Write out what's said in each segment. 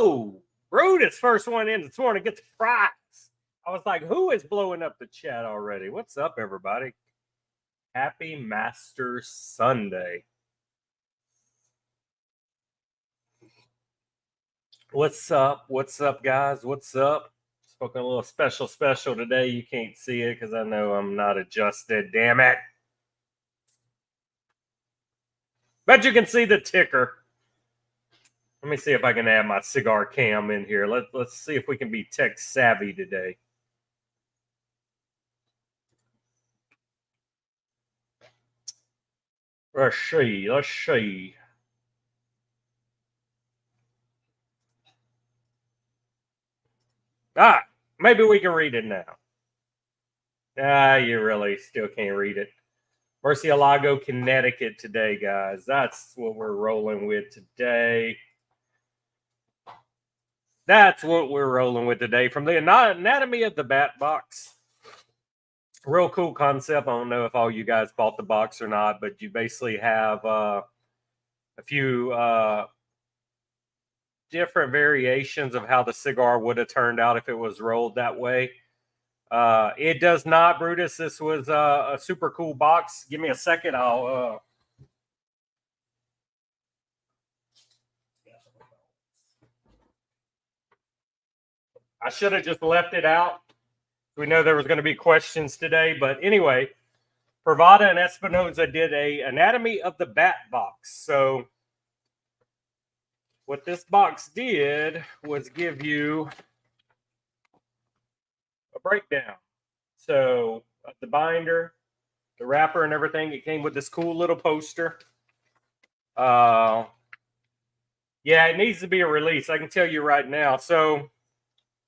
Oh, Brutus, first one in this morning, gets a prize. I was like, who is blowing up the chat already? What's up, everybody? Happy Master Sunday. What's up? What's up, guys? What's up? Spoken a little special today. You can't see it because I know I'm not adjusted. Damn it. But you can see the ticker. Let me see if I can add my cigar cam in here. Let's see if we can be tech savvy today. Let's see. Ah, maybe we can read it now. You really still can't read it. Murcielago, Connecticut today, guys. That's what we're rolling with today. That's what we're rolling with today from the Anatomy of the Bat Box. Real cool concept. I don't know if all you guys bought the box or not, but you basically have a few different variations of how the cigar would have turned out if it was rolled that way. It does not, Brutus. This was a super cool box. Give me a second. I should have just left it out. We know there was going to be questions today, but anyway, Pravada and Espinosa did a Anatomy of the Bat Box. So what this box did was give you a breakdown. So the binder, the wrapper, and everything. It came with this cool little poster. Yeah, it needs to be a release. I can tell you right now. So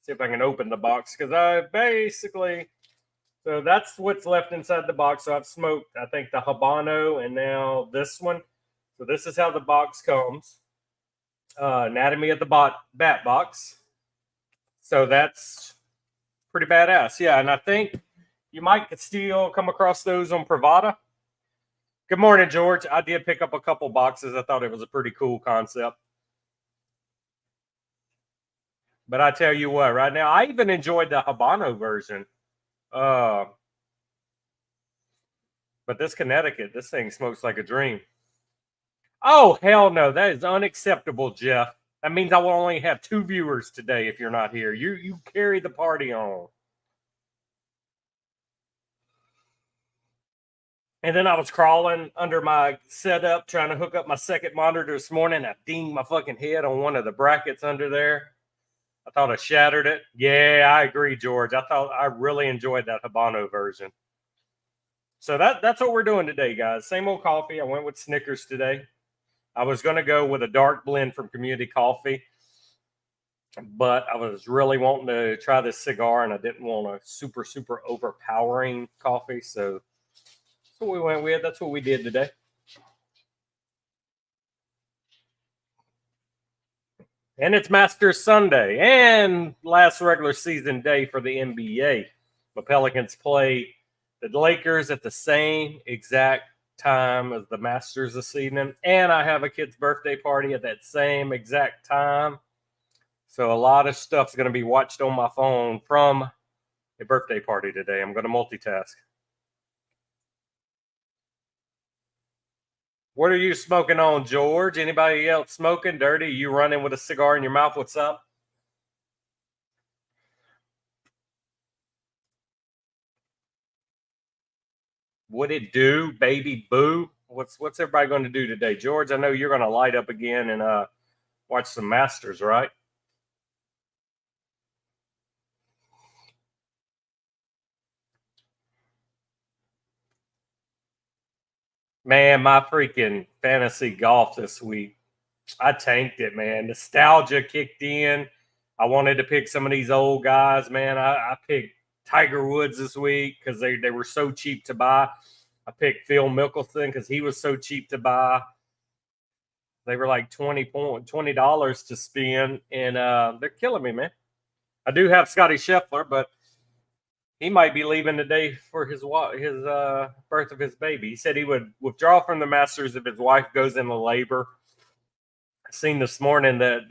see if I can open the box because I basically, so that's what's left inside the box. So I've smoked, I think, the Habano and now this one. So this is how the box comes. Anatomy of the Bat Box. So that's pretty badass. Yeah, and I think you might still come across those on Pravada. Good morning, George. I did pick up a couple boxes. I thought it was a pretty cool concept. But I tell you what, right now, I even enjoyed the Habano version. But this Connecticut, this thing smokes like a dream. Oh, hell no. That is unacceptable, Jeff. That means I will only have 2 viewers today if you're not here. You carry the party on. And then I was crawling under my setup trying to hook up my second monitor this morning. I dinged my fucking head on one of the brackets under there. I thought I shattered it. Yeah, I agree, George. I really enjoyed that Habano version. So that's what we're doing today, guys. Same old coffee. I went with Snickers today. I was going to go with a dark blend from Community Coffee, but I was really wanting to try this cigar, and I didn't want a super, super overpowering coffee. So that's what we went with. That's what we did today. And it's Masters Sunday and last regular season day for the NBA. The Pelicans play the Lakers at the same exact time as the Masters this evening. And I have a kid's birthday party at that same exact time. So a lot of stuff's going to be watched on my phone from a birthday party today. I'm going to multitask. What are you smoking on, George? Anybody else smoking? Dirty? You running with a cigar in your mouth? What's up? What it do, baby boo? What's everybody going to do today? George, I know you're going to light up again and watch some Masters, right? Man, my freaking fantasy golf this week, I tanked it, man. Nostalgia kicked in. I wanted to pick some of these old guys, man. I picked Tiger Woods this week because they were so cheap to buy. I picked Phil Mickelson because he was so cheap to buy. They were like $20 to spend, and they're killing me, man. I do have Scotty Scheffler, but he might be leaving today for his birth of his baby. He said he would withdraw from the Masters if his wife goes into labor. I seen this morning that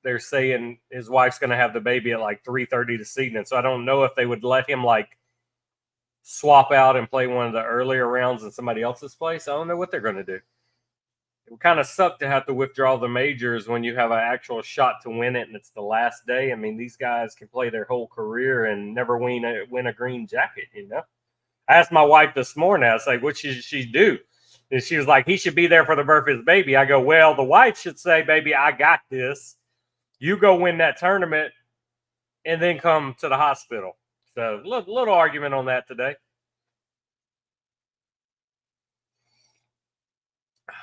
they're saying his wife's going to have the baby at like 3:30 this evening. So I don't know if they would let him like swap out and play one of the earlier rounds in somebody else's place. I don't know what they're going to do. It would kind of suck to have to withdraw the majors when you have an actual shot to win it and it's the last day. I mean, these guys can play their whole career and never win a green jacket, you know? I asked my wife this morning, I was like, what should she do? And she was like, he should be there for the birth of his baby. I go, well, the wife should say, baby, I got this. You go win that tournament and then come to the hospital. So little argument on that today.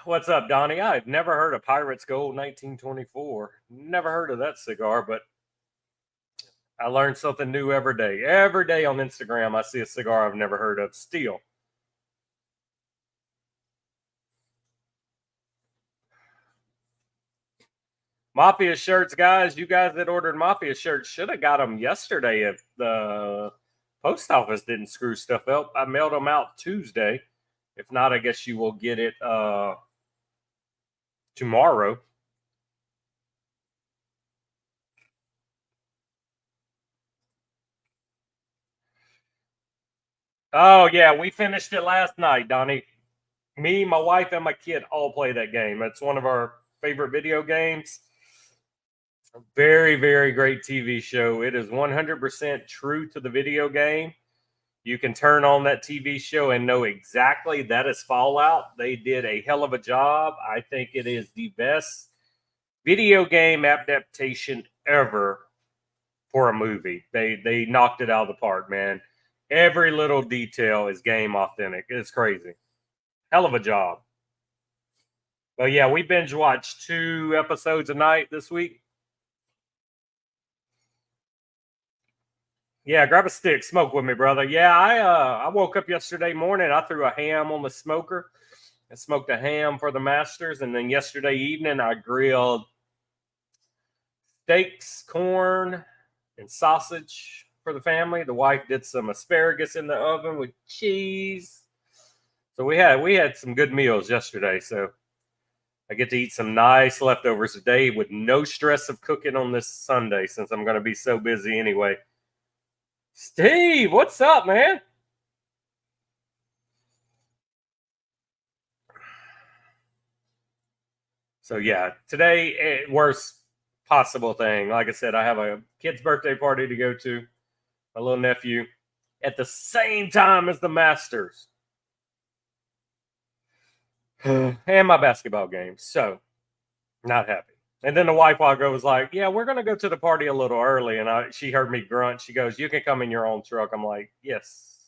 What's up, Donnie? I've never heard of Pirates Gold 1924. Never heard of that cigar, but I learn something new every day. Every day on Instagram, I see a cigar I've never heard of. Still. Mafia shirts, guys. You guys that ordered Mafia shirts should have got them yesterday if the post office didn't screw stuff up. I mailed them out Tuesday. If not, I guess you will get it tomorrow. Oh, yeah. We finished it last night, Donnie. Me, my wife, and my kid all play that game. It's one of our favorite video games. Very, very great TV show. It is 100% true to the video game. You can turn on that TV show and know exactly that is Fallout. They did a hell of a job. I think it is the best video game adaptation ever for a movie. They knocked it out of the park, man. Every little detail is game authentic. It's crazy. Hell of a job. But yeah, we binge watched 2 episodes a night this week. Yeah, grab a stick, smoke with me, brother. Yeah, I woke up yesterday morning. I threw a ham on the smoker and smoked a ham for the Masters. And then yesterday evening, I grilled steaks, corn, and sausage for the family. The wife did some asparagus in the oven with cheese. So we had some good meals yesterday. So I get to eat some nice leftovers today with no stress of cooking on this Sunday since I'm going to be so busy anyway. Steve, what's up, man? So yeah, today, worst possible thing. Like I said, I have a kid's birthday party to go to, my little nephew, at the same time as the Masters and my basketball game. So not happy. And then the wife was like, yeah, we're going to go to the party a little early. And she heard me grunt. She goes, you can come in your own truck. I'm like, yes.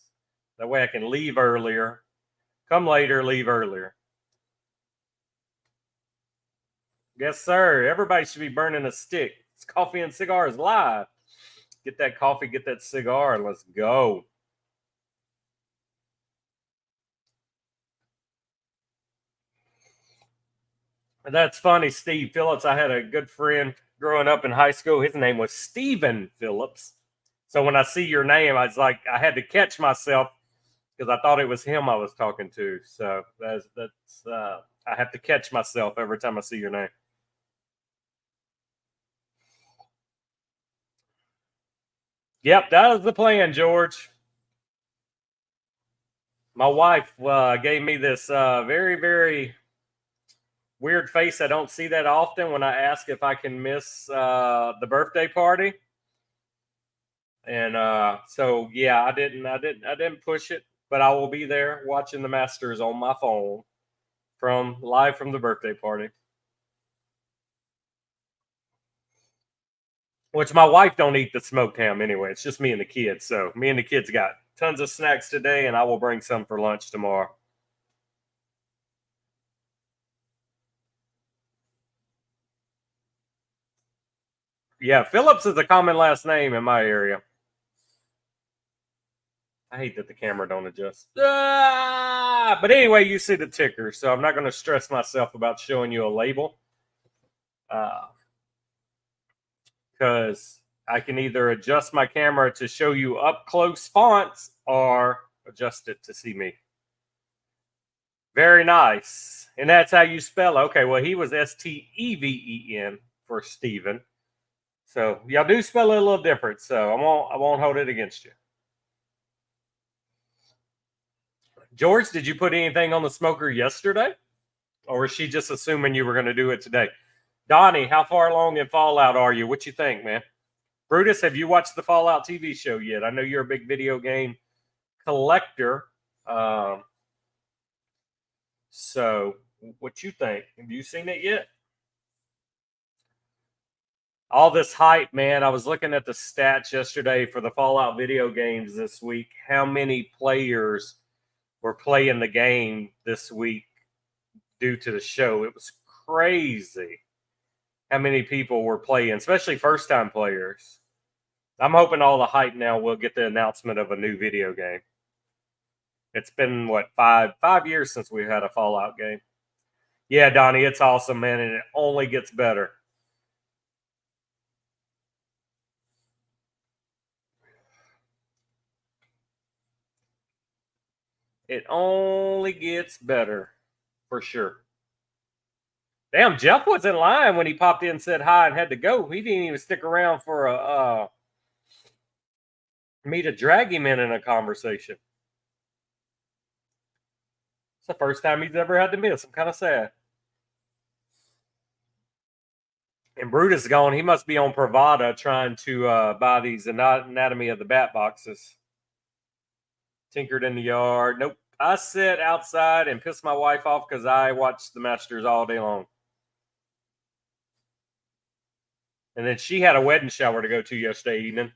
That way I can leave earlier. Come later, leave earlier. Yes, sir. Everybody should be burning a stick. It's Coffee and Cigars live. Get that coffee, get that cigar, and let's go. And that's funny, Steve Phillips. I had a good friend growing up in high school. His name was Stephen Phillips. So when I see your name, I was like, I had to catch myself because I thought it was him I was talking to. So that's I have to catch myself every time I see your name. Yep, that was the plan, George. My wife gave me this very, very weird face. I don't see that often when I ask if I can miss the birthday party. And so yeah, I didn't push it, but I will be there watching the Masters on my phone from live from the birthday party. Which my wife don't eat the smoked ham anyway. It's just me and the kids. So me and the kids got tons of snacks today, and I will bring some for lunch tomorrow. Yeah, Phillips is a common last name in my area. I hate that the camera don't adjust. But anyway, you see the ticker, so I'm not going to stress myself about showing you a label. Because I can either adjust my camera to show you up close fonts or adjust it to see me. Very nice. And that's how you spell it. Okay, well, he was Steven for Steven. So y'all do spell it a little different. So I won't hold it against you. George, did you put anything on the smoker yesterday? Or is she just assuming you were going to do it today? Donnie, how far along in Fallout are you? What you think, man? Brutus, have you watched the Fallout TV show yet? I know you're a big video game collector. So what you think? Have you seen it yet? All this hype, man. I was looking at the stats yesterday for the Fallout video games this week. How many players were playing the game this week due to the show? It was crazy how many people were playing, especially first time players. I'm hoping all the hype now will get the announcement of a new video game. It's been what, five years since we had a Fallout game. Yeah, Donnie, it's awesome, man, and it only gets better. It only gets better, for sure. Damn, Jeff was in line when he popped in and said hi and had to go. He didn't even stick around for me to drag him in a conversation. It's the first time he's ever had to miss. I'm kind of sad. And Brutus is gone. He must be on Pravada trying to buy these Anatomy of the Bat boxes. Tinkered in the yard. Nope. I sit outside and piss my wife off because I watch the Masters all day long. And then she had a wedding shower to go to yesterday evening.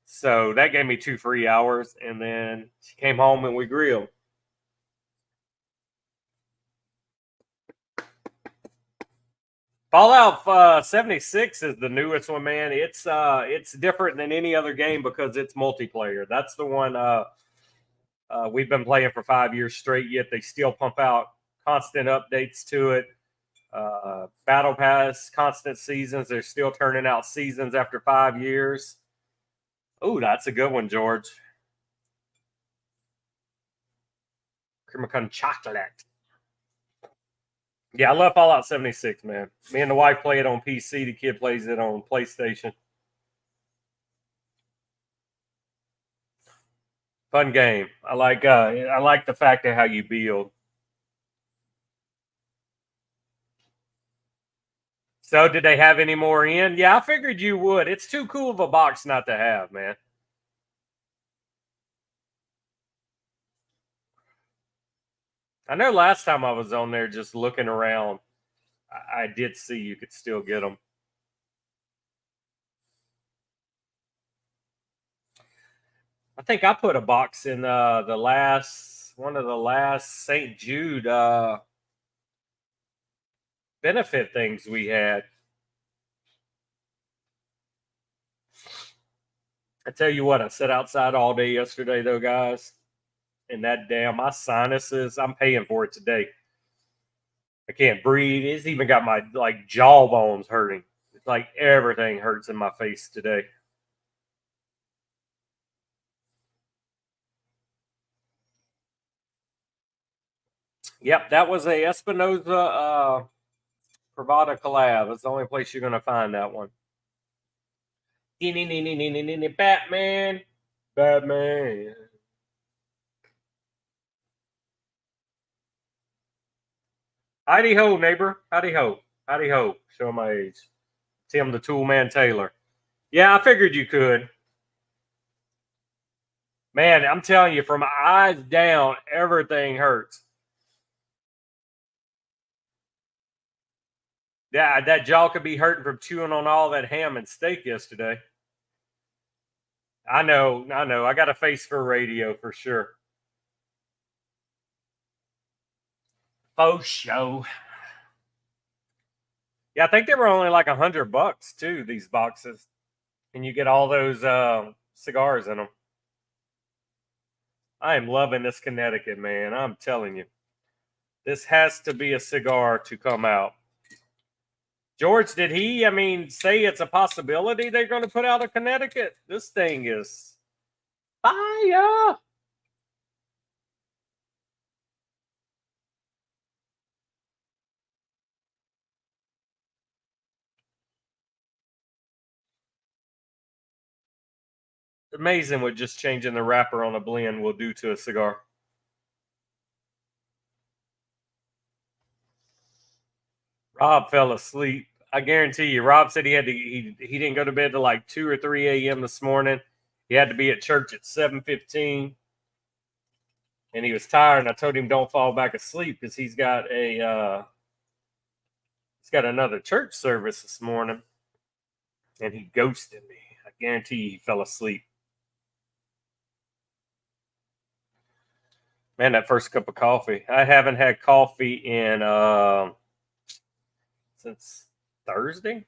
So that gave me 2 free hours. And then she came home and we grilled. Fallout 76 is the newest one, man. It's different than any other game because it's multiplayer. That's the one we've been playing for 5 years straight, yet they still pump out constant updates to it. Battle Pass, constant seasons. They're still turning out seasons after 5 years. Oh, that's a good one, George. Cream chocolate. Yeah, I love Fallout 76, man. Me and the wife play it on PC. The kid plays it on PlayStation. Fun game. I like the fact of how you build. So, did they have any more in? Yeah, I figured you would. It's too cool of a box not to have, man. I know last time I was on there just looking around, I did see you could still get them. I think I put a box in one of the last St. Jude benefit things we had. I tell you what, I sat outside all day yesterday, though, guys. And that damn, my sinuses, I'm paying for it today. I can't breathe. It's even got my jawbones hurting. It's like everything hurts in my face today. Yep, that was a Espinosa Pravada collab. It's the only place you're gonna find that one. Batman. Batman. Howdy ho, neighbor. Howdy ho. Howdy ho. Show my age. Tim the Toolman Taylor. Yeah, I figured you could. Man, I'm telling you, from my eyes down, everything hurts. Yeah, that jaw could be hurting from chewing on all that ham and steak yesterday. I know. I got a face for radio for sure. Faux show. Yeah, I think they were only like $100 too. These boxes, and you get all those cigars in them. I am loving this Connecticut, man. I'm telling you, this has to be a cigar to come out. George, did he? I mean, say it's a possibility they're going to put out a Connecticut? This thing is fire. Amazing what just changing the wrapper on a blend will do to a cigar. Rob fell asleep. I guarantee you. Rob said he didn't go to bed till like 2 or 3 a.m. this morning. He had to be at church at 7:15, and he was tired. And I told him don't fall back asleep because he's got another church service this morning, and he ghosted me. I guarantee you he fell asleep. Man, that first cup of coffee. I haven't had coffee in since Thursday.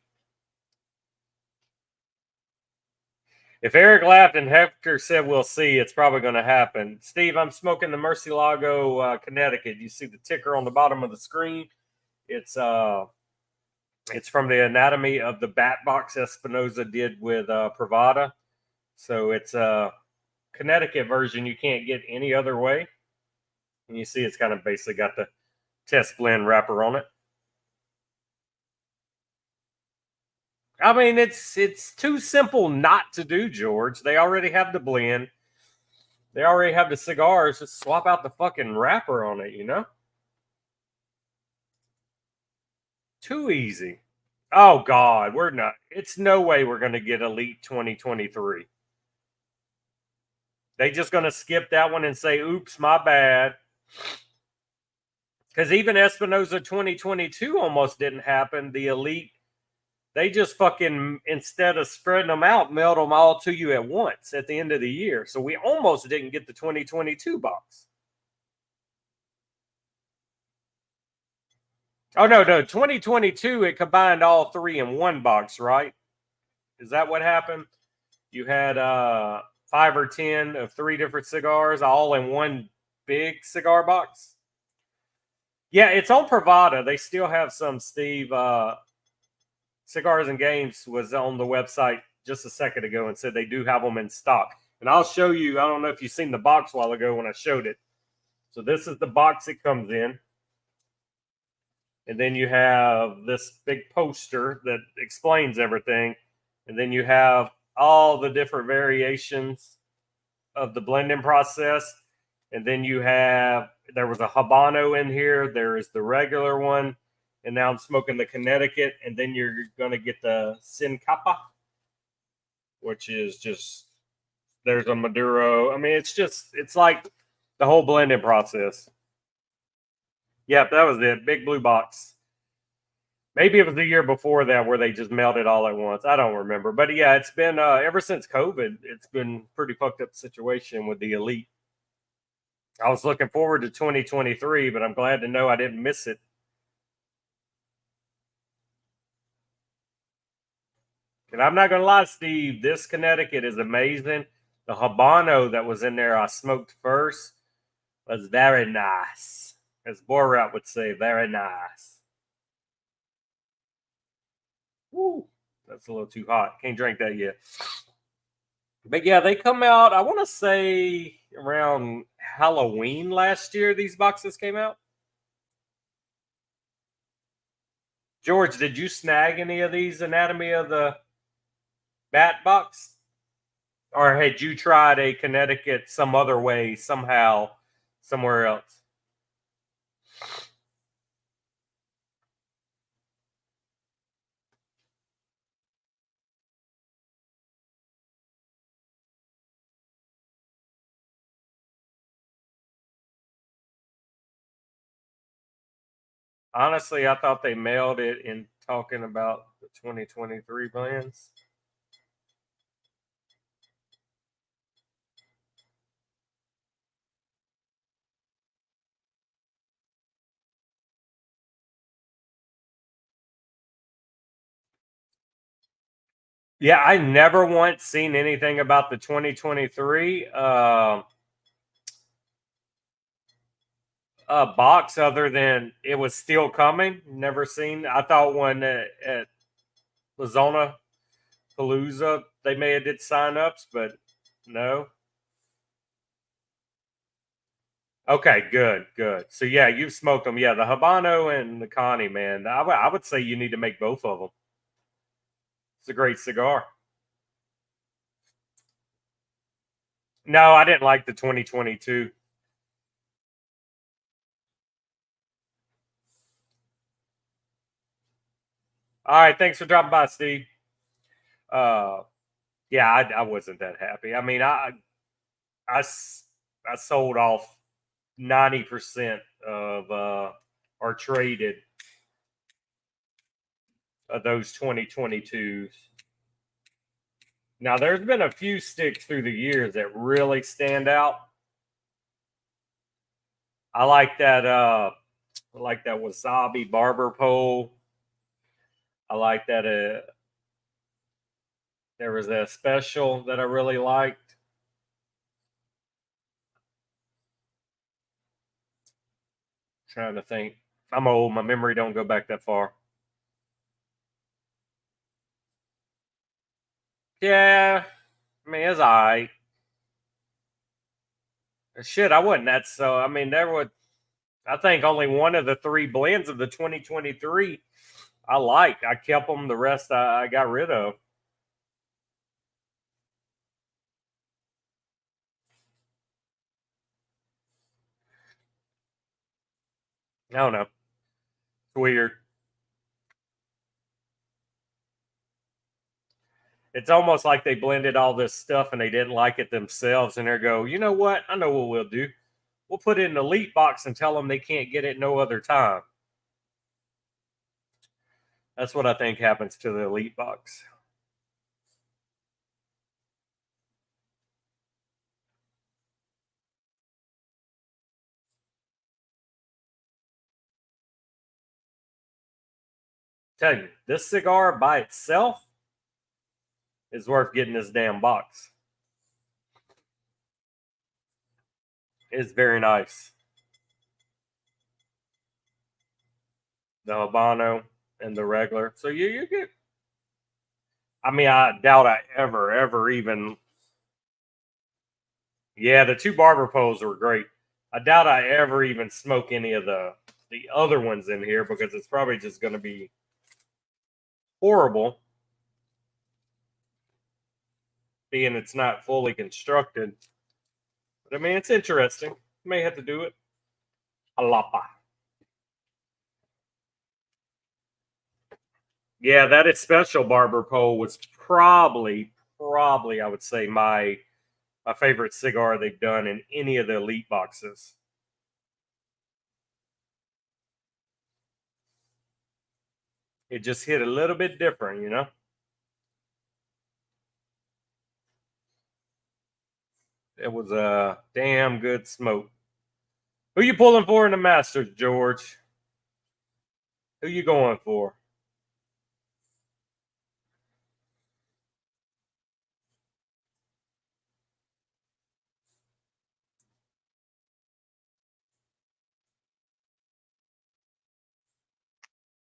If Eric laughed and Hector said we'll see, it's probably going to happen. Steve, I'm smoking the Murcielago, Connecticut. You see the ticker on the bottom of the screen? It's from the anatomy of the bat box Espinosa did with Pravada. So it's a Connecticut version you can't get any other way. And you see it's kind of basically got the test blend wrapper on it. I mean, it's too simple not to do, George. They already have the blend. They already have the cigars. Just swap out the fucking wrapper on it, you know? Too easy. Oh, God. We're not. It's no way we're going to get Elite 2023. They just going to skip that one and say, oops, my bad. Because even Espinosa 2022 almost didn't happen. The Elite, they just fucking, instead of spreading them out, mailed them all to you at once at the end of the year. So we almost didn't get the 2022 box. Oh, no. 2022, it combined all three in one box, right? Is that what happened? You had 5 or 10 of 3 different cigars all in one big cigar box? Yeah, it's on Pravada. They still have some, Steve. Cigars and Games was on the website just a second ago and said they do have them in stock. And I'll show you. I don't know if you've seen the box a while ago when I showed it. So this is the box it comes in. And then you have this big poster that explains everything. And then you have all the different variations of the blending process. And then there was a Habano in here. There is the regular one. And now I'm smoking the Connecticut. And then you're going to get the Sin Capa, which is just, there's a Maduro. I mean, it's like the whole blending process. Yep, that was it. Big blue box. Maybe it was the year before that where they just mailed it all at once. I don't remember. But yeah, it's been, ever since COVID, it's been pretty fucked up situation with the Elite. I was looking forward to 2023, but I'm glad to know I didn't miss it. And I'm not going to lie, Steve, this Connecticut is amazing. The Habano that was in there I smoked first was very nice. As Borat would say, very nice. Woo, that's a little too hot. Can't drink that yet. But yeah, they come out, I want to say around Halloween last year, these boxes came out. George, did you snag any of these Anatomy of the Bat box? Or had you tried a Connecticut some other way, somehow, somewhere else? Honestly, I thought they mailed it in talking about the 2023 plans. Yeah, I never once seen anything about the 2023 box other than it was still coming. Never seen. I thought one at Lazona Palooza they may have did signups, but no. Okay, good. So yeah, you've smoked them. Yeah, the Habano and the Connie, man. I would say you need to make both of them. It's a great cigar. No, I didn't like the 2022. All right, thanks for dropping by, Steve. Uh, yeah, I wasn't that happy. I mean, I, I sold off 90% of or traded those 2022s. Now, there's been a few sticks through the years that really stand out. I like that. I like that wasabi barber pole. I like that. There was a special that I really liked. Trying to think. I'm old. My memory don't go back that far. Yeah, I mean it's alright. Shit, I wasn't that so. I mean, there was. I think only one of the three blends of the 2023 I liked. I kept them. The rest I got rid of. I don't know. It's weird. It's almost like they blended all this stuff and they didn't like it themselves, and they go, you know what? I know what we'll do. We'll put it in the elite box and tell them they can't get it no other time. That's what I think happens to the elite box. Tell you, this cigar by itself is worth getting this damn box. It's very nice. The Habano and the regular. So you get. I mean, I doubt I ever even. Yeah, the two barber poles were great. I doubt I ever even smoke any of the other ones in here because it's probably just going to be horrible, being it's not fully constructed. But I mean, it's interesting. May have to do it. Alapa. Yeah, that is special barber pole was probably I would say my favorite cigar they've done in any of the elite boxes. It just hit a little bit different, you know. It was a damn good smoke. Who you pulling for in the Masters, George? Who you going for?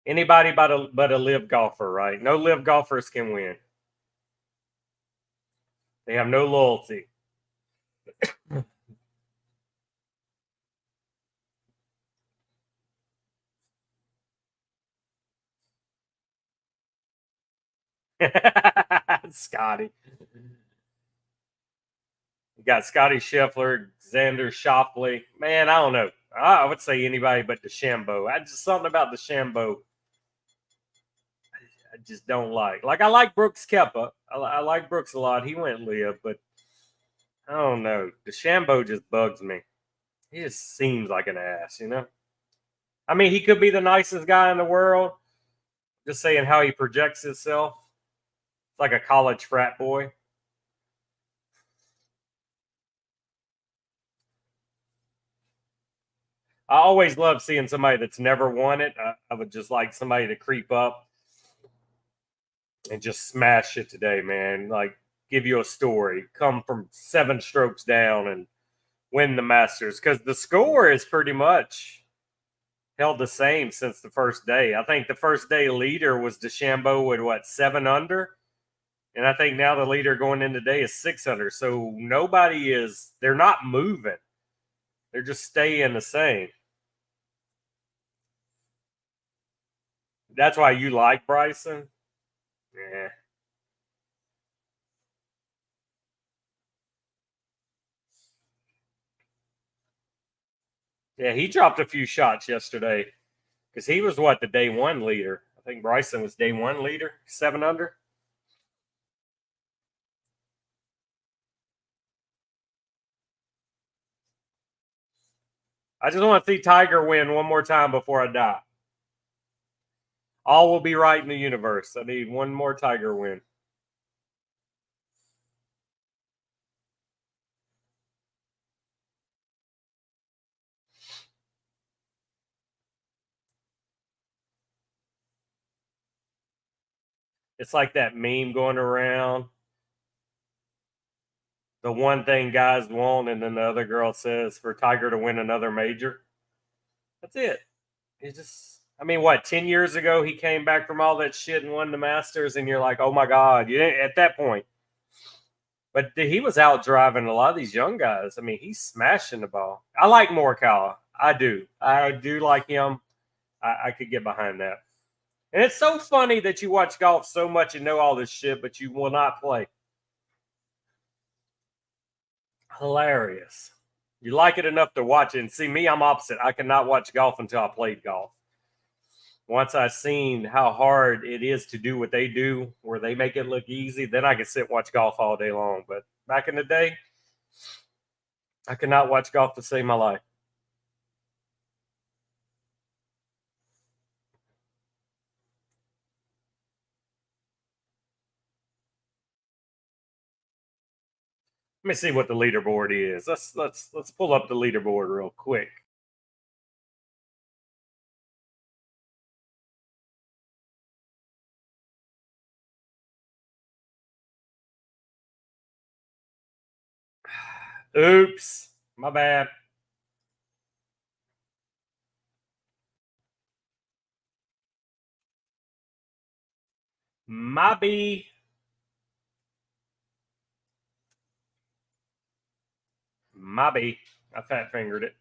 Anybody but a live golfer, right? No live golfers can win. They have no loyalty. Scotty. You got Scotty Scheffler, Xander Schauffele. Man, I don't know. I would say anybody but DeChambeau. I just something about DeChambeau I just don't like. Like I like Brooks Keppa. I like Brooks a lot. He went live, but I don't know. DeChambeau just bugs me. He just seems like an ass, you know. I mean, he could be the nicest guy in the world. Just saying how he projects himself. It's like a college frat boy. I always love seeing somebody that's never won it. I would just like somebody to creep up and just smash it today, man. Like give you a story, come from 7 strokes down and win the Masters because the score is pretty much held the same since the first day. I think the first day leader was DeChambeau with what 7 under, and I think now the leader going in today is 6 under. So nobody is. They're not moving. They're just staying the same. That's why you like Bryson. Yeah. Yeah, he dropped a few shots yesterday because he was what, the day one leader. I think Bryson was day one leader, 7 under. I just want to see Tiger win one more time before I die. All will be right in the universe. I need one more Tiger win. It's like that meme going around. The one thing guys want, and then the other girl says for Tiger to win another major. That's it. He just, I mean, what, 10 years ago he came back from all that shit and won the Masters, and you're like, oh my God, you at that point. But he was out driving a lot of these young guys. I mean, he's smashing the ball. I like Morikawa. I do. I do like him. I could get behind that. And it's so funny that you watch golf so much and know all this shit, but you will not play. Hilarious. You like it enough to watch it. And see, me, I'm opposite. I cannot watch golf until I played golf. Once I seen how hard it is to do what they do, where they make it look easy, then I could sit and watch golf all day long. But back in the day, I could not watch golf to save my life. Let me see what the leaderboard is. Let's pull up the leaderboard real quick. Oops, my bad. My B. My B. I fat fingered it.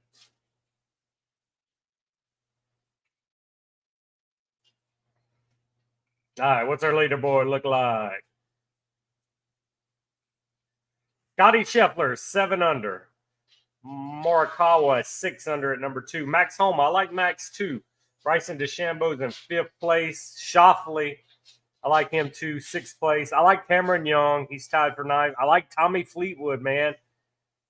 All right, what's our leaderboard look like? Scotty Scheffler, 7 under. Morikawa, 6 under at number 2. Max Homa, I like Max too. Bryson DeChambeau's in 5th place. Schauffele, I like him too, 6th place. I like Cameron Young. He's tied for 9th. I like Tommy Fleetwood, man.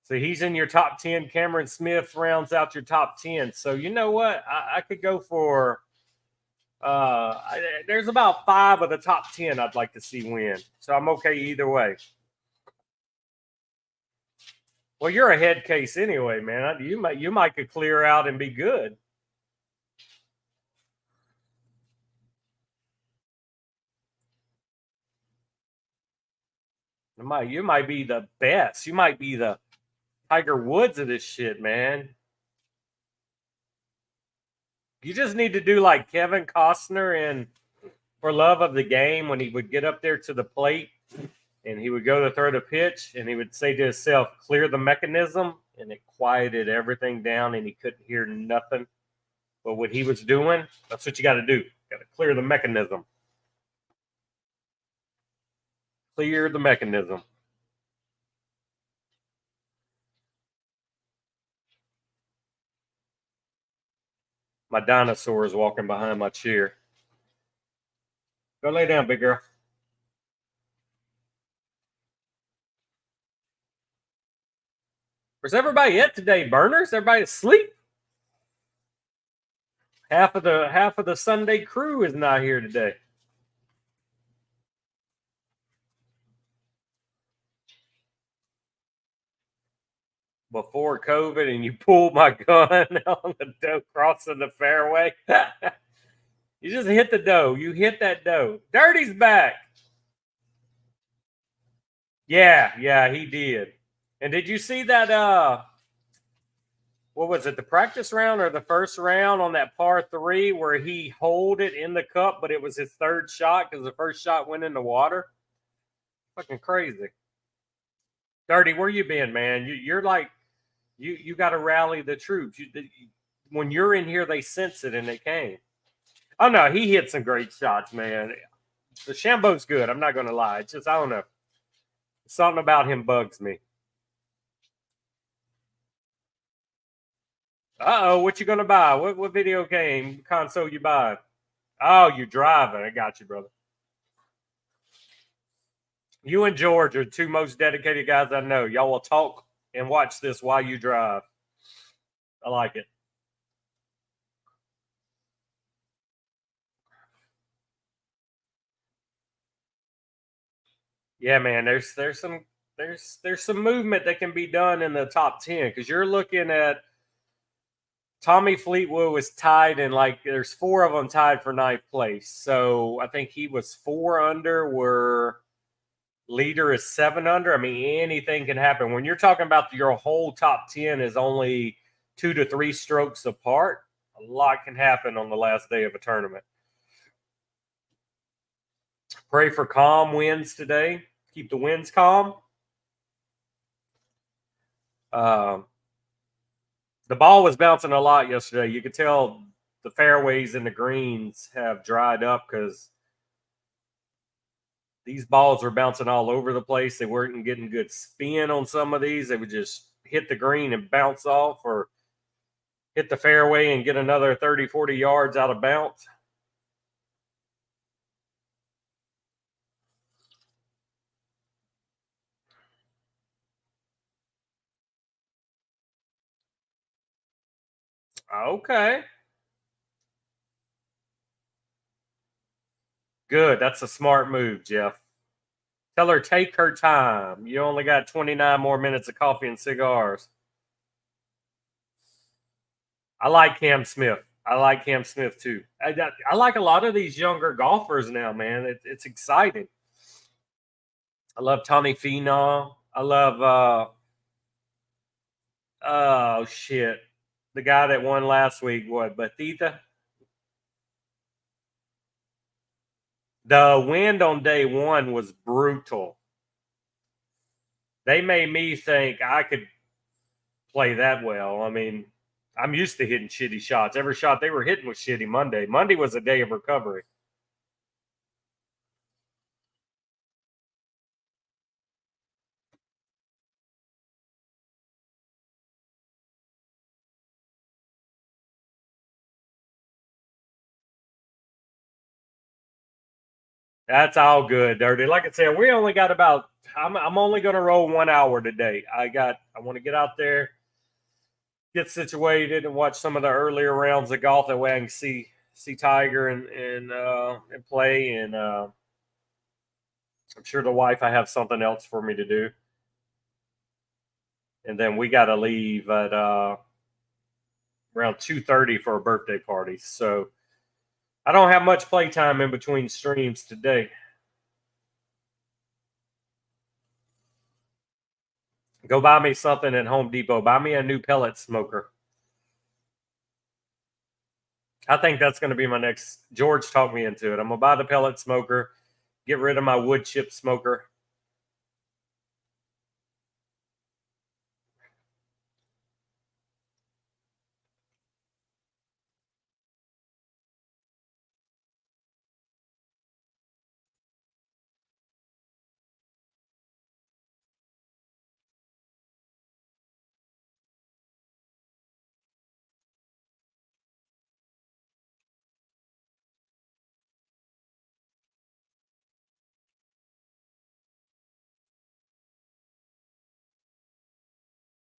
So he's in your top 10. Cameron Smith rounds out your top 10. So you know what? I could go for there's about 5 of the top 10 I'd like to see win. So I'm okay either way. Well, you're a head case anyway, man. You might could clear out and be good. You might be the best. You might be the Tiger Woods of this shit, man. You just need to do like Kevin Costner in For Love of the Game when he would get up there to the plate and he would go to throw the pitch and he would say to himself, clear the mechanism, and it quieted everything down and he couldn't hear nothing. But what he was doing, that's what you got to do. Got to clear the mechanism. Clear the mechanism. My dinosaur is walking behind my chair. Go lay down, big girl. Where's everybody at today, Burners? Everybody asleep? Half of the Sunday crew is not here today. Before COVID, and you pulled my gun on the dough crossing the fairway. You just hit the dough. You hit that dough. Dirty's back. Yeah, he did. And did you see that? What was it? The practice round or the first round on that par 3 where he holed it in the cup, but it was his 3rd shot because the first shot went in the water. Fucking crazy. Dirty, where you been, man? You're like you got to rally the troops. When you're in here, they sense it and they came. Oh no, he hit some great shots, man. The Shambo's good. I'm not going to lie. It's just I don't know. Something about him bugs me. Uh-oh, what you gonna buy? What video game console you buy? Oh, you driving. I got you, brother. You and George are the two most dedicated guys I know. Y'all will talk and watch this while you drive. I like it. Yeah, man. There's some movement that can be done in the top 10 because you're looking at Tommy Fleetwood was tied and like there's four of them tied for ninth place. So I think he was 4 under where leader is 7 under. I mean, anything can happen. When you're talking about your whole top 10 is only 2 to 3 strokes apart, a lot can happen on the last day of a tournament. Pray for calm winds today. Keep the winds calm. Um, the ball was bouncing a lot yesterday. You could tell the fairways and the greens have dried up because these balls were bouncing all over the place. They weren't getting good spin on some of these. They would just hit the green and bounce off or hit the fairway and get another 30, 40 yards out of bounce. Okay. Good. That's a smart move, Jeff. Tell her take her time. You only got 29 more minutes of coffee and cigars. I like Cam Smith. I like Cam Smith too. I like a lot of these younger golfers now, man. It's exciting. I love Tony Finau. I love oh shit, the guy that won last week. What, Batista? The wind on day one was brutal. They made me think I could play that well. I mean, I'm used to hitting shitty shots. Every shot they were hitting was shitty Monday. Monday was a day of recovery. That's all good, Dirty. Like I said, we only got about. I'm only going to roll 1 hour today. I want to get out there, get situated, and watch some of the earlier rounds of golf. That way, I can see Tiger and play. And I'm sure the wife I have something else for me to do. And then we got to leave at around 2:30 for a birthday party. So I don't have much playtime in between streams today. Go buy me something at Home Depot. Buy me a new pellet smoker. I think that's going to be my next. George talked me into it. I'm going to buy the pellet smoker, get rid of my wood chip smoker.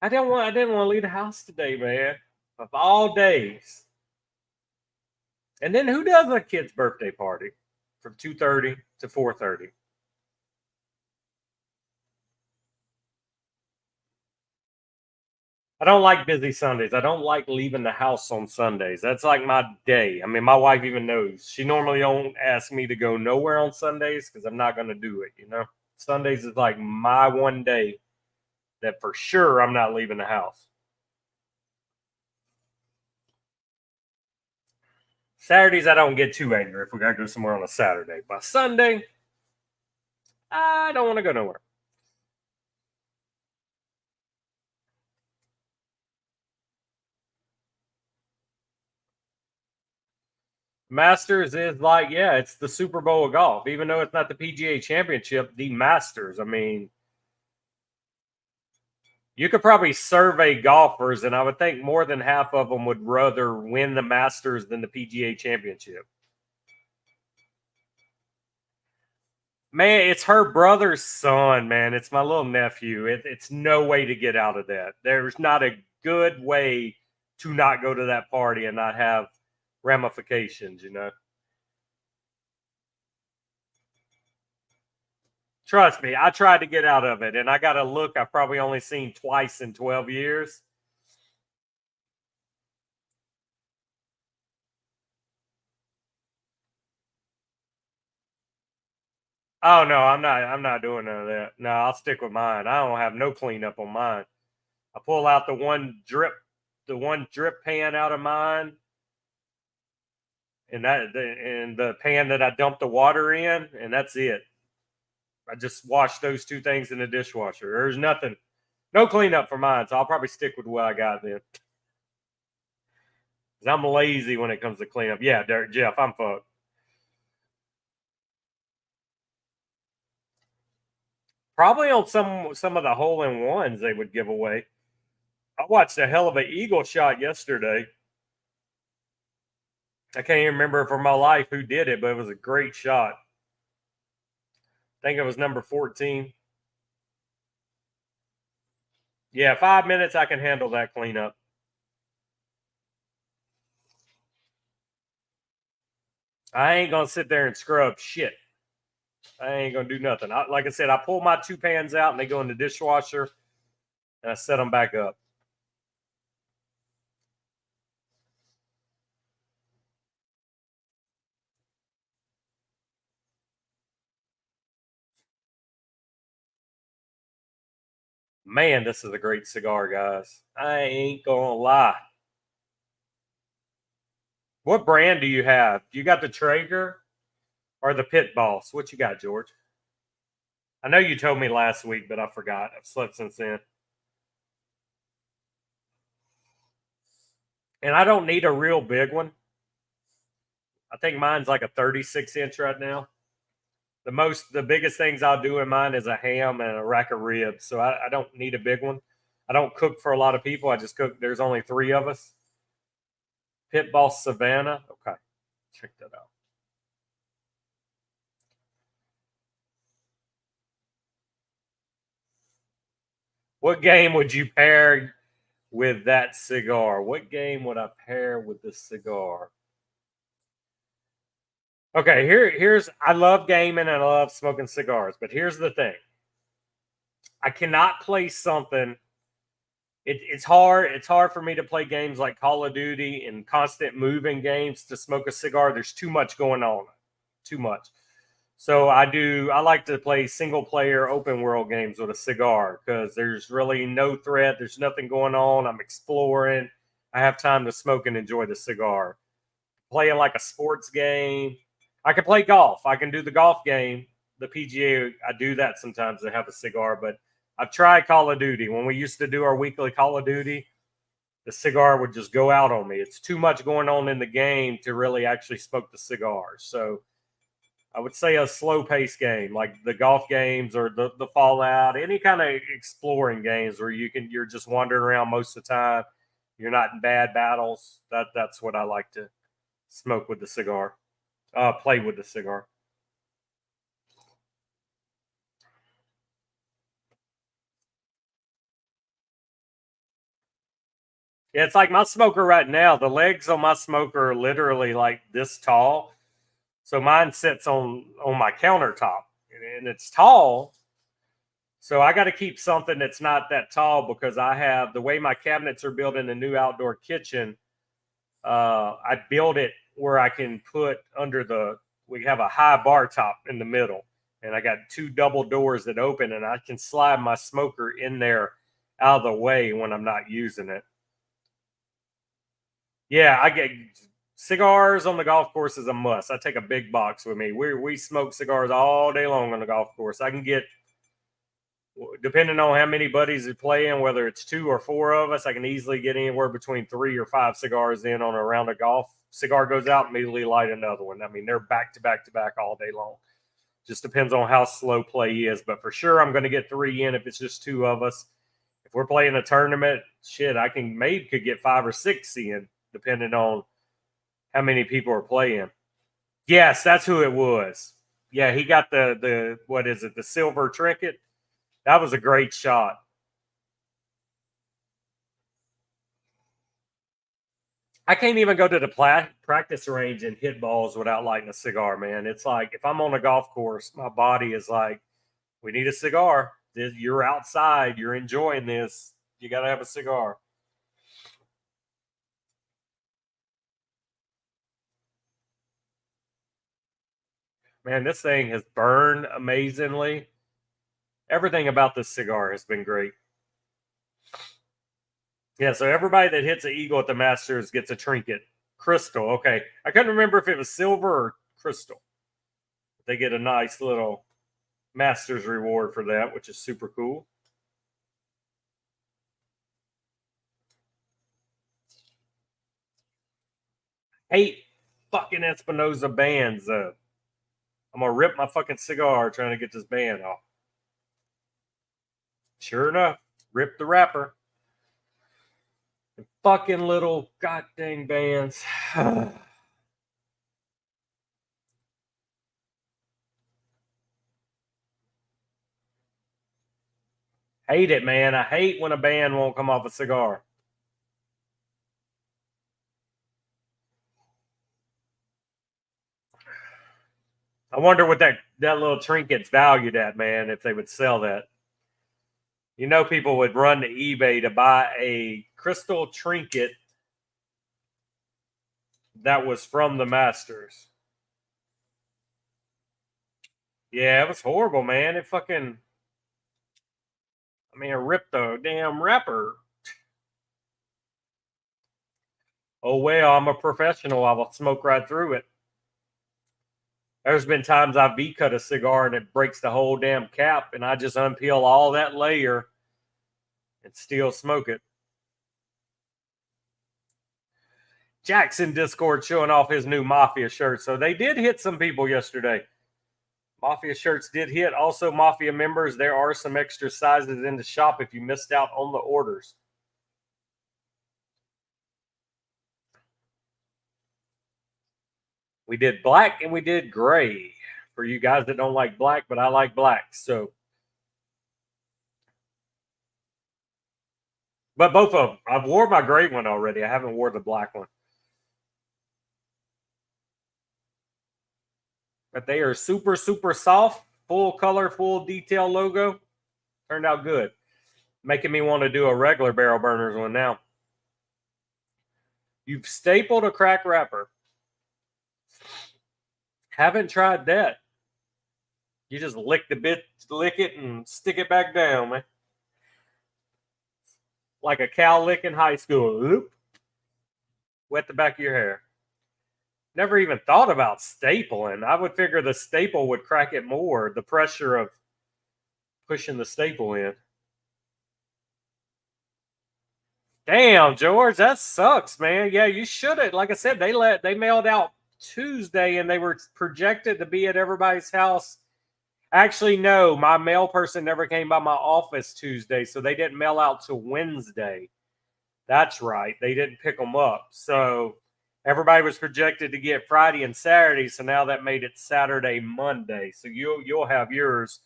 I didn't want to leave the house today, man. Of all days. And then who does a kid's birthday party from 2:30 to 4:30? I don't like busy Sundays. I don't like leaving the house on Sundays. That's like my day. I mean, my wife even knows. She normally don't ask me to go nowhere on Sundays because I'm not going to do it. Sundays is like my one day that for sure I'm not leaving the house. Saturdays I don't get too angry if we got to go somewhere on a Saturday. But Sunday, I don't want to go nowhere. Masters is like, yeah, it's the Super Bowl of golf. Even though it's not the PGA Championship, the Masters. I mean, You could probably survey golfers, and I would think more than half of them would rather win the Masters than the PGA Championship. Man, it's her brother's son, man. It's my little nephew. It's no way to get out of that. There's not a good way to not go to that party and not have ramifications, you know? Trust me, I tried to get out of it, and I got a look I've probably only seen twice in 12 years. Oh no, I'm not doing none of that. No, I'll stick with mine. I don't have no cleanup on mine. I pull out the one drip pan out of mine, and the pan that I dump the water in, and that's it. I just wash those two things in the dishwasher. There's nothing, no cleanup for mine, so I'll probably stick with what I got then. 'Cause I'm lazy when it comes to cleanup. Yeah, Jeff, I'm fucked. Probably on some of the hole in ones they would give away. I watched a hell of an eagle shot yesterday. I can't even remember for my life who did it, but it was a great shot. I think it was number 14. Yeah, 5 minutes I can handle that cleanup. I ain't gonna sit there and scrub shit. I ain't gonna do nothing. Like I said, I pull my two pans out and they go in the dishwasher, and I set them back up. Man, this is a great cigar, guys. I ain't gonna lie. What brand do you have? You got the Traeger or the Pit Boss? What you got, George? I know you told me last week, but I forgot. I've slept since then. And I don't need a real big one. I think mine's like a 36-inch right now. The biggest things I'll do in mine is a ham and a rack of ribs. So I don't need a big one. I don't cook for a lot of people. I just cook. There's only three of us. Pit Boss Savannah. Okay, check that out. What game would you pair with that cigar? What game would I pair with this cigar? Okay, here's I love gaming and I love smoking cigars, but here's the thing. I cannot play something. It's hard. It's hard for me to play games like Call of Duty and constant moving games to smoke a cigar. There's too much going on. Too much. So I like to play single player open world games with a cigar because there's really no threat. There's nothing going on. I'm exploring. I have time to smoke and enjoy the cigar. Playing like a sports game. I can play golf. I can do the golf game. The PGA, I do that sometimes to have a cigar, but I've tried Call of Duty. When we used to do our weekly Call of Duty, the cigar would just go out on me. It's too much going on in the game to really actually smoke the cigar. So I would say a slow pace game like the golf games or the Fallout, any kind of exploring games where you're just wandering around most of the time. You're not in bad battles. That's what I like to smoke with the cigar. Play with the cigar. Yeah, it's like my smoker right now. The legs on my smoker are literally like this tall. So mine sits on my countertop, and it's tall. So I got to keep something that's not that tall because I have the way my cabinets are built in the new outdoor kitchen. I build it where I can put under the. We have a high bar top in the middle, and I got two double doors that open, and I can slide my smoker in there out of the way when I'm not using it. Yeah, I get cigars on the golf course is a must. I take a big box with me. We smoke cigars all day long on the golf course. I can get, depending on how many buddies are playing, whether it's two or four of us, I can easily get anywhere between 3 or 5 cigars in on a round of golf. Cigar goes out, immediately light another one. I mean, they're back to back to back all day long. Just depends on how slow play is, but for sure, I'm going to get three in if it's just two of us. If we're playing a tournament, shit, I could get 5 or 6 in, depending on how many people are playing. Yes, that's who it was. Yeah, he got the what is it, the silver trinket. That was a great shot. I can't even go to the practice range and hit balls without lighting a cigar, man. It's like if I'm on a golf course, my body is like, we need a cigar. You're outside, you're enjoying this. You got to have a cigar. Man, this thing has burned amazingly. Everything about this cigar has been great. Yeah, so everybody that hits an eagle at the Masters gets a trinket. Crystal, okay. I couldn't remember if it was silver or crystal. They get a nice little Masters reward for that, which is super cool. 8 fucking Espinosa bands. I'm gonna rip my fucking cigar trying to get this band off. Sure enough, rip the wrapper. Fucking little goddamn bands. Hate it, man. I hate when a band won't come off a cigar. I wonder what that little trinket's valued at, man, if they would sell that. You know, people would run to eBay to buy a crystal trinket that was from the Masters. Yeah, it was horrible, man. It fucking, I mean, it ripped the damn wrapper. Oh, well, I'm a professional. I will smoke right through it. There's been times I've V-cut a cigar and it breaks the whole damn cap, and I just unpeel all that layer and still smoke it. Jackson Discord showing off his new Mafia shirt. So they did hit some people yesterday. Mafia shirts did hit. Also, Mafia members, there are some extra sizes in the shop if you missed out on the orders. We did black and we did gray for you guys that don't like black, but I like black. So, but both of them. I've wore my gray one already. I haven't wore the black one. But they are super, super soft, full color, full detail logo. Turned out good. Making me want to do a regular barrel burners one now. You've stapled a crack wrapper. Haven't tried that. You just lick it and stick it back down, man. Like a cow lick in high school. Oop. Wet the back of your hair. Never even thought about stapling. I would figure the staple would crack it more. The pressure of pushing the staple in. Damn, George, that sucks, man. Yeah, you should have. Like I said, they mailed out Tuesday and they were projected to be at everybody's house. Actually, no, my mail person never came by my office Tuesday, so they didn't mail out till Wednesday. That's right. They didn't pick them up. So everybody was projected to get Friday and Saturday, so now that made it Saturday, Monday. So you'll have yours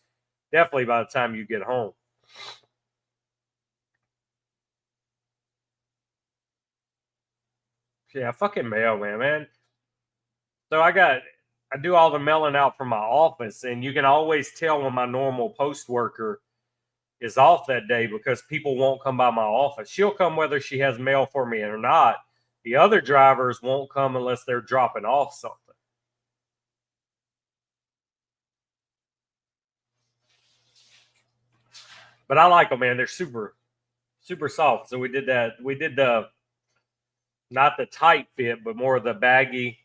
definitely by the time you get home. Yeah, fucking mail, man. So I do all the mailing out from my office, and you can always tell when my normal post worker is off that day because people won't come by my office. She'll come whether she has mail for me or not. The other drivers won't come unless they're dropping off something. But I like them, man. They're super, super soft. So we did that. We did the not the tight fit, but more of the baggy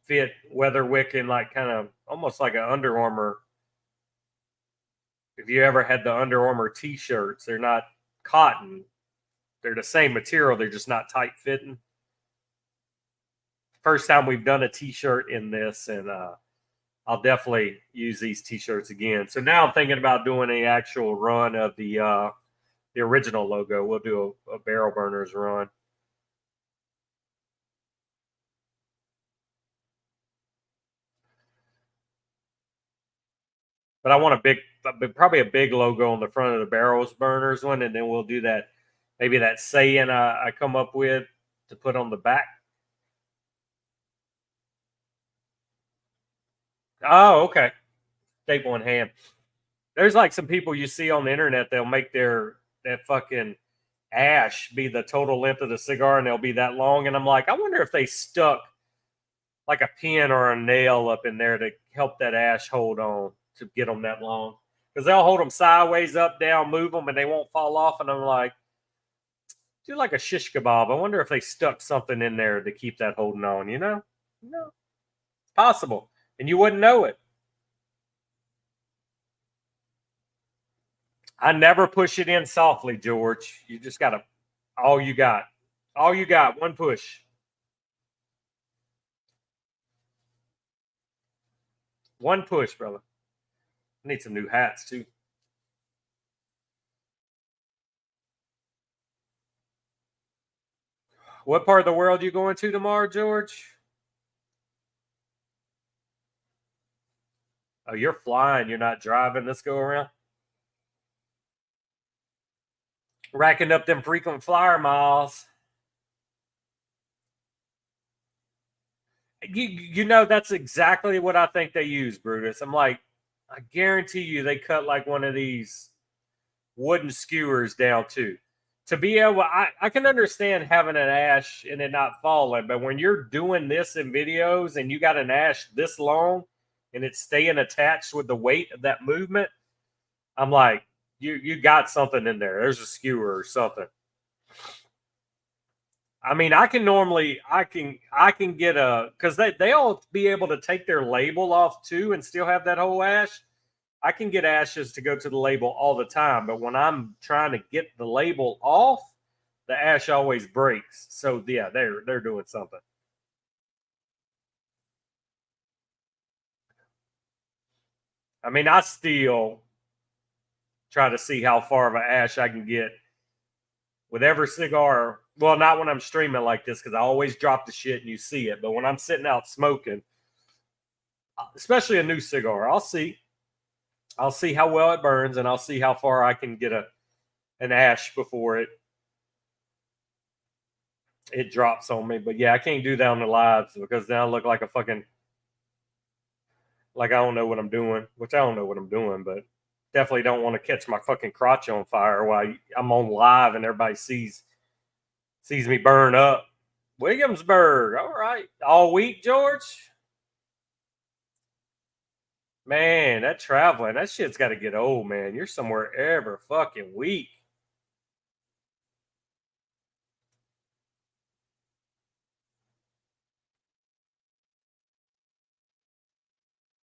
fit, weather wicking, like kind of almost like an Under Armour. If you ever had the Under Armour t-shirts, they're not cotton. They're the same material. They're just not tight fitting. First time we've done a t-shirt in this, and I'll definitely use these t-shirts again. So now I'm thinking about doing an actual run of the the original logo. We'll do a barrel burners run. But I want probably a big logo on the front of the barrels burners one, and then we'll do that. Maybe that saying I come up with to put on the back. Oh, okay. Staple in hand. There's like some people you see on the internet. They'll make that fucking ash be the total length of the cigar, and they'll be that long. And I'm like, I wonder if they stuck like a pin or a nail up in there to help that ash hold on to get them that long. Because they'll hold them sideways, up, down, move them, and they won't fall off. And I'm like, do like a shish kebab. I wonder if they stuck something in there to keep that holding on. No, it's possible, and you wouldn't know it. I never push it in softly, George. You just gotta all you got. One push. One push, brother. I need some new hats too. What part of the world are you going to tomorrow, George? Oh, you're flying. You're not driving this go around. Racking up them frequent flyer miles. You know, that's exactly what I think they use, Brutus. I'm like, I guarantee you they cut like one of these wooden skewers down too. To be able, I can understand having an ash and it not falling, but when you're doing this in videos and you got an ash this long and it's staying attached with the weight of that movement, I'm like, you got something in there. There's a skewer or something. I mean, I can get because they'll be able to take their label off too and still have that whole ash. I can get ashes to go to the label all the time, but when I'm trying to get the label off, the ash always breaks. So yeah, they're doing something. I mean, I still try to see how far of an ash I can get with every cigar. Well, not when I'm streaming like this because I always drop the shit and you see it. But when I'm sitting out smoking, especially a new cigar, I'll see how well it burns and I'll see how far I can get an ash before it drops on me. But yeah, I can't do that on the lives because then I look like a fucking like I don't know what I'm doing, which I don't know what I'm doing, but definitely don't want to catch my fucking crotch on fire while I'm on live and everybody sees me burn up. Williamsburg, all right, all week, George. Man, that traveling, that shit's got to get old, man. You're somewhere every fucking week.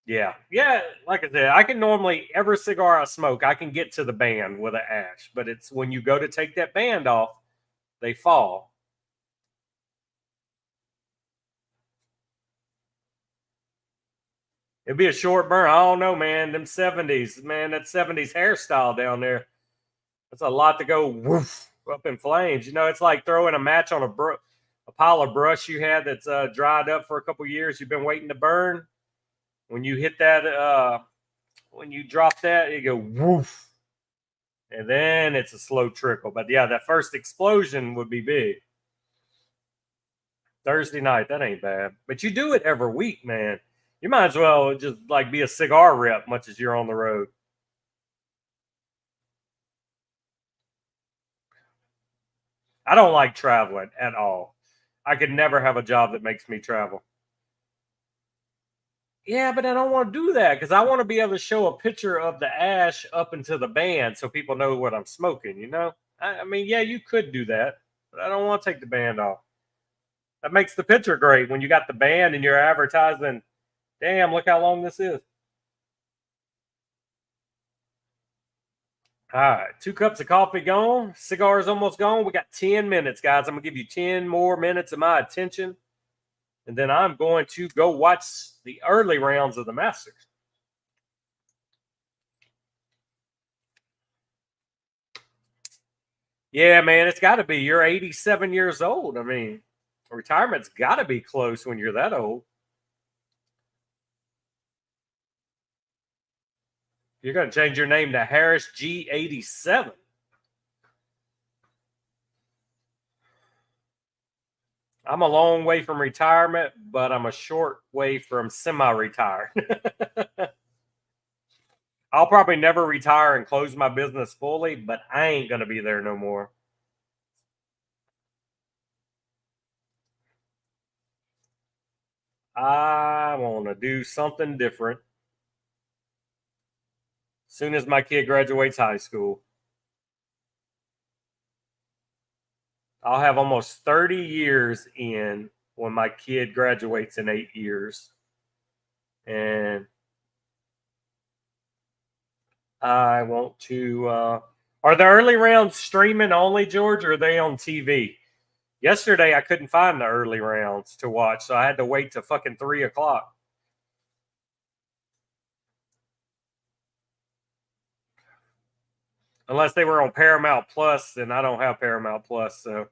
Yeah. Like I said, I can normally every cigar I smoke, I can get to the band with an ash, but it's when you go to take that band off, they fall. It'd be a short burn. I don't know, man. Them 70s, man, that 70s hairstyle down there. That's a lot to go woof up in flames. It's like throwing a match on a pile of brush you had that's dried up for a couple years. You've been waiting to burn. When you hit that, when you drop that, you go woof, and then it's a slow trickle. But yeah, that first explosion would be big. Thursday night, that ain't bad. But you do it every week, man. You might as well just like be a cigar rep, much as you're on the road. I don't like traveling at all. I could never have a job that makes me travel. Yeah, but I don't want to do that because I want to be able to show a picture of the ash up into the band so people know what I'm smoking. I mean, yeah, you could do that, but I don't want to take the band off. That makes the picture great when you got the band and you're advertising. Damn, look how long this is. All right, 2 cups of coffee gone. Cigars almost gone. We got 10 minutes, guys. I'm going to give you 10 more minutes of my attention. And then I'm going to go watch the early rounds of the Masters. Yeah, man, it's got to be. You're 87 years old. I mean, retirement's got to be close when you're that old. You're going to change your name to Harris G87. I'm a long way from retirement, but I'm a short way from semi-retired. I'll probably never retire and close my business fully, but I ain't going to be there no more. I want to do something different. As soon as my kid graduates high school, I'll have almost 30 years in when my kid graduates in 8 years. And I want to. Are the early rounds streaming only, George, or are they on TV? Yesterday, I couldn't find the early rounds to watch, so I had to wait till fucking 3 o'clock. Unless they were on Paramount Plus, and I don't have Paramount Plus, so.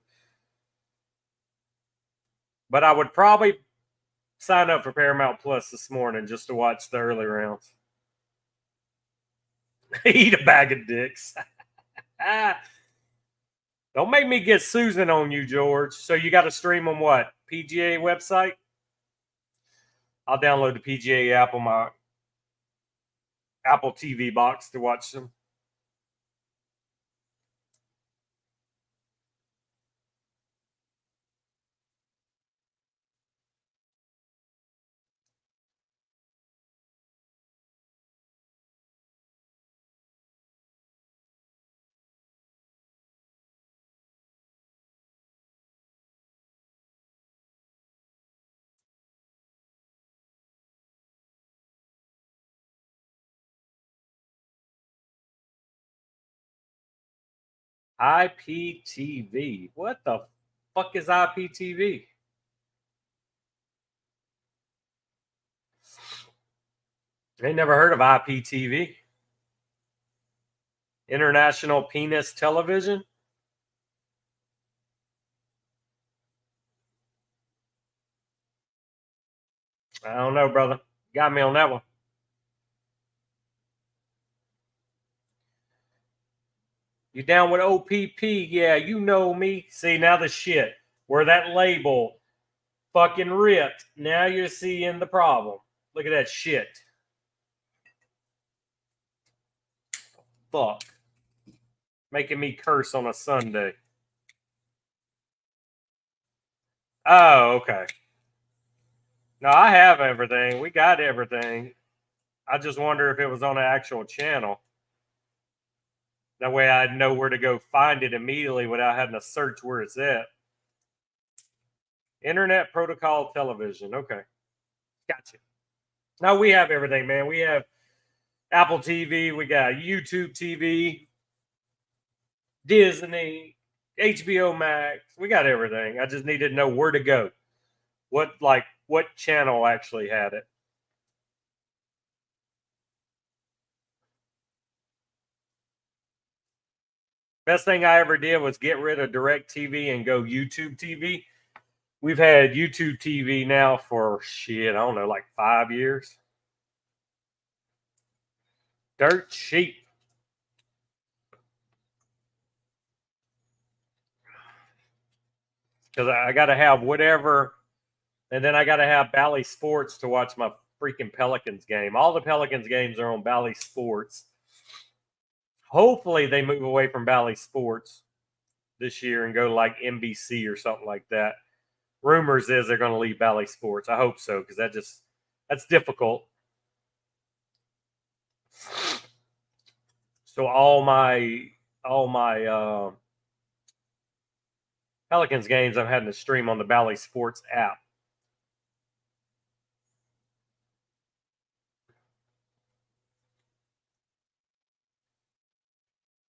But I would probably sign up for Paramount Plus this morning just to watch the early rounds. Eat a bag of dicks. Don't make me get Susan on you, George. So you got to stream on what? PGA website? I'll download the PGA app on my Apple TV box to watch them. IPTV. What the fuck is IPTV? I never heard of IPTV. International Penis Television. I don't know, brother. Got me on that one. You down with OPP? Yeah, you know me. See, now the shit. Where that label fucking ripped. Now you're seeing the problem. Look at that shit. Fuck. Making me curse on a Sunday. Oh, okay. No, I have everything. We got everything. I just wonder if it was on an actual channel. That way I'd know where to go find it immediately without having to search where it's at. Internet Protocol Television. Okay. Gotcha. No, we have everything, man. We have Apple TV. We got YouTube TV, Disney, HBO Max. We got everything. I just needed to know where to go. What channel actually had it. Best thing I ever did was get rid of DirecTV and go YouTube TV. We've had YouTube TV now for shit, I don't know, like 5 years. Dirt cheap. Because I got to have whatever, and then I got to have Bally Sports to watch my freaking Pelicans game. All the Pelicans games are on Bally Sports. Hopefully they move away from Bally Sports this year and go to like NBC or something like that. Rumors is they're going to leave Bally Sports. I hope so, because that's difficult. So all my Pelicans games I'm having to stream on the Bally Sports app.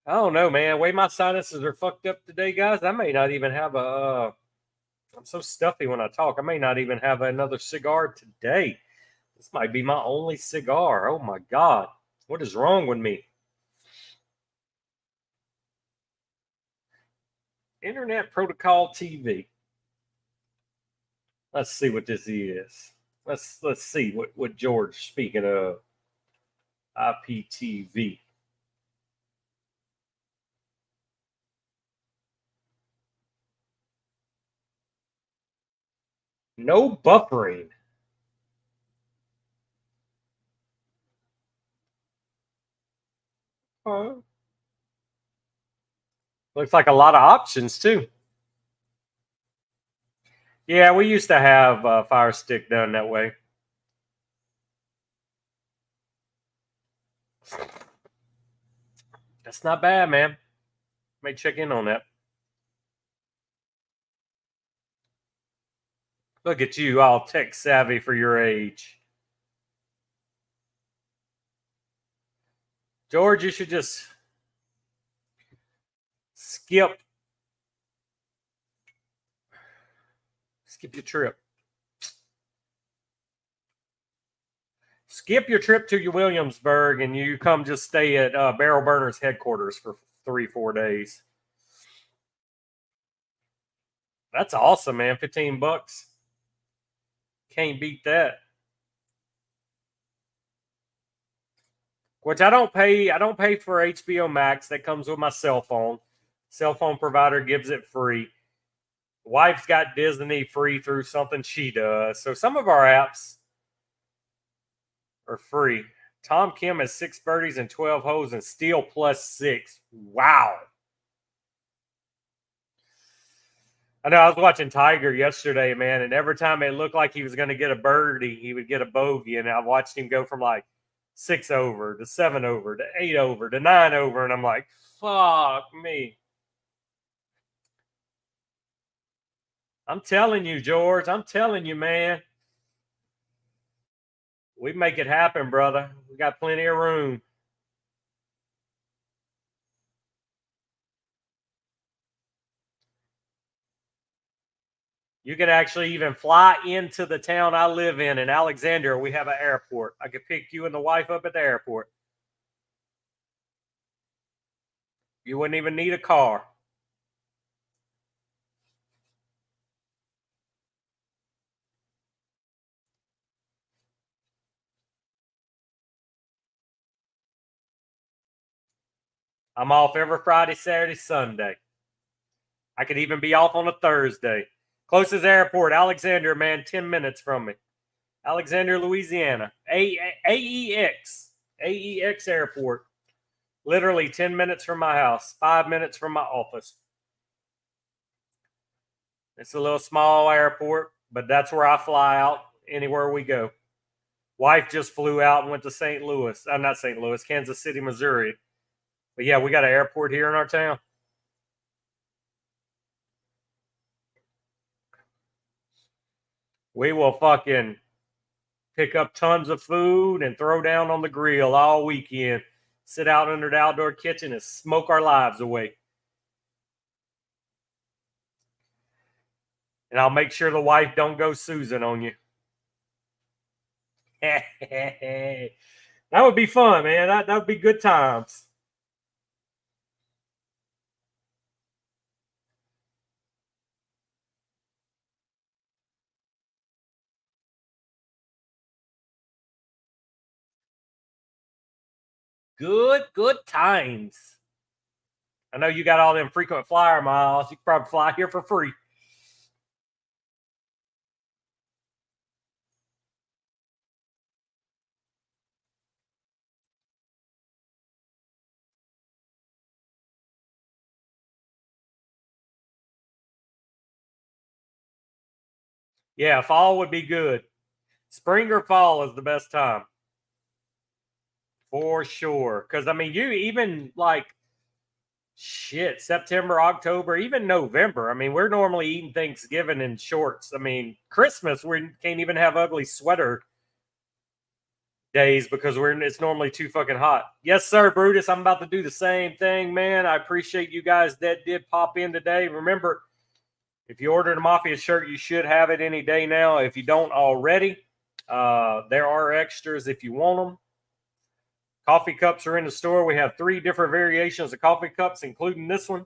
I don't know, man. The way my sinuses are fucked up today, guys, I may not even have a. I'm so stuffy when I talk. I may not even have another cigar today. This might be my only cigar. Oh my God. What is wrong with me? Internet Protocol TV. Let's see what this is. Let's see what George, speaking of IPTV. No buffering. Looks like a lot of options too. Yeah, we used to have Fire Stick done that way. That's not bad, man. May check in on that. Look at you, all tech savvy for your age. George, you should just skip your trip. Skip your trip to Williamsburg and you come just stay at Barrel Burner's headquarters for 3-4 days. That's awesome, man. $15. Can't beat that. Which I don't pay for HBO Max. That comes with my cell phone. Cell phone provider gives it free. Wife's got Disney free through something she does. So some of our apps are free. Tom Kim has 6 birdies and 12 holes and steal +6. Wow. I know I was watching Tiger yesterday, man, and every time it looked like he was going to get a birdie, he would get a bogey. And I watched him go from like 6 over to 7 over to 8 over to 9 over. And I'm like, fuck me. I'm telling you, George. I'm telling you, man. We make it happen, brother. We got plenty of room. You can actually even fly into the town I live in Alexandria. We have an airport. I could pick you and the wife up at the airport. You wouldn't even need a car. I'm off every Friday, Saturday, Sunday. I could even be off on a Thursday. Closest airport, Alexandria, man, 10 minutes from me. Alexandria, Louisiana. AEX Airport. Literally 10 minutes from my house, 5 minutes from my office. It's a little small airport, but that's where I fly out anywhere we go. Wife just flew out and went to St. Louis. I'm not St. Louis, Kansas City, Missouri. But yeah, we got an airport here in our town. We will fucking pick up tons of food and throw down on the grill all weekend. Sit out under the outdoor kitchen and smoke our lives away. And I'll make sure the wife don't go Susan on you. That would be fun, man. That would be good times. Good times. I know you got all them frequent flyer miles. You could probably fly here for free. Yeah, fall would be good. Spring or fall is the best time. For sure. Because, I mean, you even like shit, September, October, even November. I mean, we're normally eating Thanksgiving in shorts. I mean, Christmas, we can't even have ugly sweater days because it's normally too fucking hot. Yes, sir, Brutus. I'm about to do the same thing, man. I appreciate you guys that did pop in today. Remember, if you ordered a Mafia shirt, you should have it any day now. If you don't already, there are extras if you want them. Coffee cups are in the store. We have 3 different variations of coffee cups, including this one.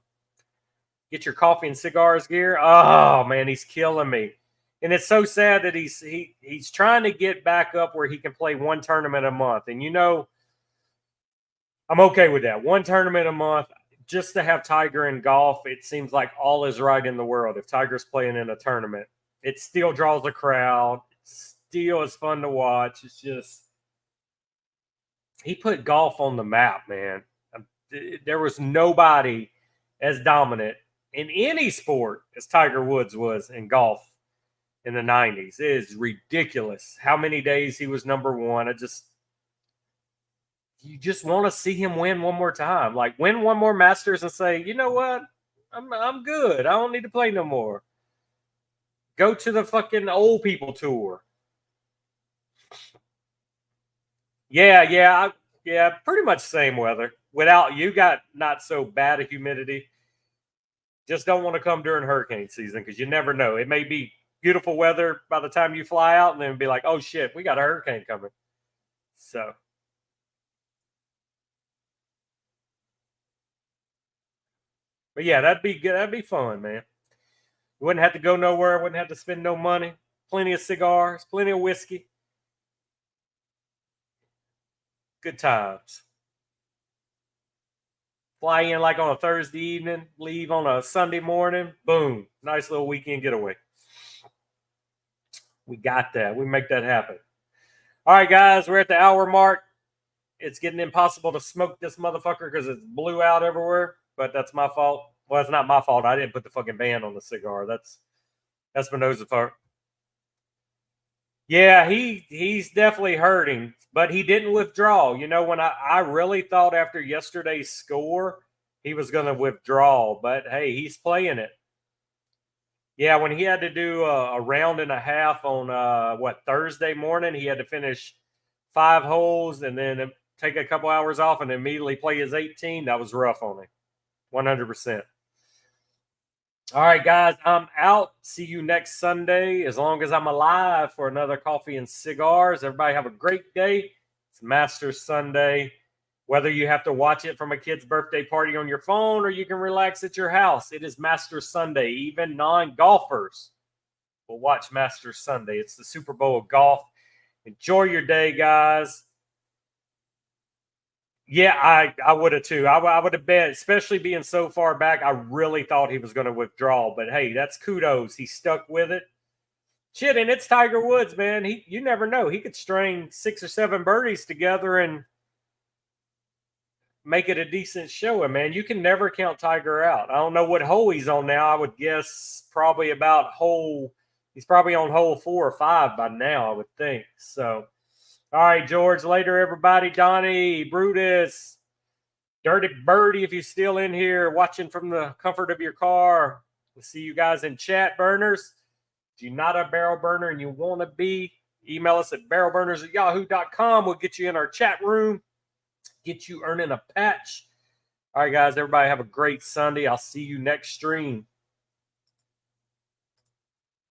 Get your coffee and cigars gear. Oh man, he's killing me. And it's so sad that he's trying to get back up where he can play one tournament a month. And you know, I'm okay with that. One tournament a month, just to have Tiger in golf, it seems like all is right in the world. If Tiger's playing in a tournament, it still draws a crowd. It still is fun to watch. It's just he put golf on the map, man. There was nobody as dominant in any sport as Tiger Woods was in golf in the 90s. It is ridiculous how many days he was number one. You just want to see him win one more time. Like win one more Masters and say, you know what? I'm good. I don't need to play no more. Go to the fucking old people tour. Yeah, pretty much same weather. Without you got not so bad a humidity. Just don't want to come during hurricane season because you never know. It may be beautiful weather by the time you fly out and then be like, oh shit, we got a hurricane coming. So but yeah, that'd be good. That'd be fun, man. You wouldn't have to go nowhere, wouldn't have to spend no money. Plenty of cigars, plenty of whiskey. Good times. Fly in like on a Thursday evening, leave on a Sunday morning. Boom. Nice little weekend getaway. We got that. We make that happen. All right, guys, we're at the hour mark. It's getting impossible to smoke this motherfucker because it's blue out everywhere, but that's my fault. Well, it's not my fault. I didn't put the fucking band on the cigar. That's Espinosa's fault. Yeah, he's definitely hurting, but he didn't withdraw. You know, when I really thought after yesterday's score he was going to withdraw, but hey, he's playing it. Yeah, when he had to do a round and a half on Thursday morning, he had to finish 5 holes and then take a couple hours off and immediately play his 18. That was rough on him, 100%. All right, guys, I'm out. See you next Sunday, as long as I'm alive, for another coffee and cigars. Everybody have a great day. It's Masters Sunday. Whether you have to watch it from a kid's birthday party on your phone or you can relax at your house, it is Masters Sunday. Even non-golfers will watch Masters Sunday. It's the Super Bowl of golf. Enjoy your day, guys. Yeah, I would have too. I would have bet, especially being so far back, I really thought he was going to withdraw. But hey, that's kudos. He stuck with it. Shit, and it's Tiger Woods, man. You never know. He could string 6 or 7 birdies together and make it a decent showing, man. You can never count Tiger out. I don't know what hole he's on now. I would guess probably he's probably on hole 4 or 5 by now, I would think. So all right, George. Later, everybody. Donnie, Brutus, Dirty Birdie, if you're still in here watching from the comfort of your car. We'll see you guys in chat, burners. If you're not a barrel burner and you want to be, email us at barrelburners@yahoo.com. We'll get you in our chat room, get you earning a patch. All right, guys. Everybody have a great Sunday. I'll see you next stream.